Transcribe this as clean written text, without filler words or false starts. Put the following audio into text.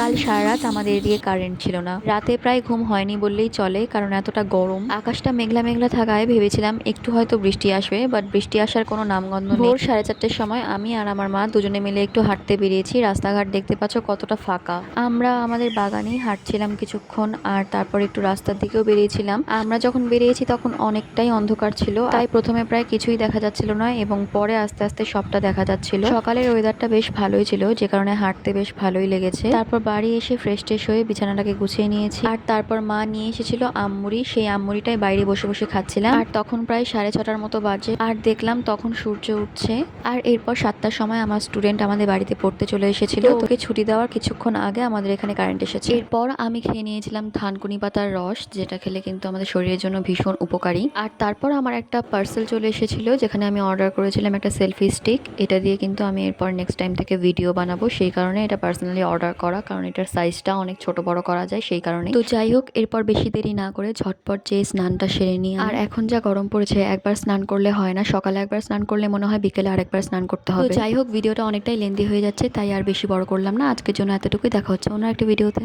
কাল সারা রাত আমাদের এদিকে কারেন্ট ছিল না, রাতে প্রায় ঘুম হয়নি বললেই চলে, কারণ এতটা গরম। আকাশটা মেঘলা মেঘলা থাকায় ভেবেছিলাম একটু হয়তো বৃষ্টি আসবে, বাট বৃষ্টি আসার কোনো নামগন্ধ নেই। ভোর 4:30টার সময় আমি আর আমার মা দুজনে মিলে একটু হাঁটতে বেরিয়েছি। রাস্তাঘাট দেখতে পাচ্ছ কতটা ফাঁকা। আমরা আমাদের বাগানেই হাঁটছিলাম কিছুক্ষণ, আর তারপর একটু রাস্তার দিকেও বেরিয়েছিলাম। আমরা যখন বেরিয়েছি তখন অনেকটাই অন্ধকার ছিল, তাই প্রথমে প্রায় কিছুই দেখা যাচ্ছিল না, এবং পরে আস্তে আস্তে সবটা দেখা যাচ্ছিল। সকালের ওয়েদারটা বেশ ভালোই ছিল, যে কারণে হাঁটতে বেশ ভালোই লেগেছে। তারপর বাড়ি এসে ফ্রেশ ট্রেশ হয়ে বিছানাটাকে গুছিয়ে নিয়েছি, আর তারপর মা নিয়ে এসেছিল আমমুড়ি। সেই আমমুড়িটাই বাইরে বসে বসে খাচ্ছিলাম। আর তখন প্রায় 6:30টার মতো বাজে, আর দেখলাম তখন সূর্য উঠছে। আর এরপর 7টার সময় আমার স্টুডেন্ট আমাদের বাড়িতে পড়তে চলে এসেছিল। ওকে ছুটি দেওয়ার কিছুক্ষণ আগে আমাদের এখানে কারেন্ট এসেছে। এরপর আমি খেয়ে নিয়েছিলাম থানকুনি পাতার রস, যেটা খেলে কিন্তু আমাদের শরীরের জন্য ভীষণ উপকারী। আর তারপর আমার একটা পার্সেল চলে এসেছিল, যেখানে আমি অর্ডার করেছিলাম একটা সেলফি স্টিক। এটা দিয়ে কিন্তু আমি এরপর নেক্সট টাইম থেকে ভিডিও বানাবো, সেই কারণে এটা পার্সোনালি অর্ডার করা, কারণ এটার সাইজটা অনেক ছোট বড় করা যায় সেই কারণে। তো যাই হোক, এরপর বেশি দেরি না করে ঝটপট যে স্নানটা সেরে নিই। আর এখন যা গরম পড়েছে, একবার স্নান করলে হয় না, সকালে একবার স্নান করলে মনে হয় বিকেলে আরেকবার স্নান করতে হবে। তো যাই হোক, ভিডিওটা অনেকটাই লেন্দি হয়ে যাচ্ছে, তাই আর বেশি বড় করলাম না। আজকের জন্য এতটুকুই, দেখা হচ্ছে অন্য একটা ভিডিওতে।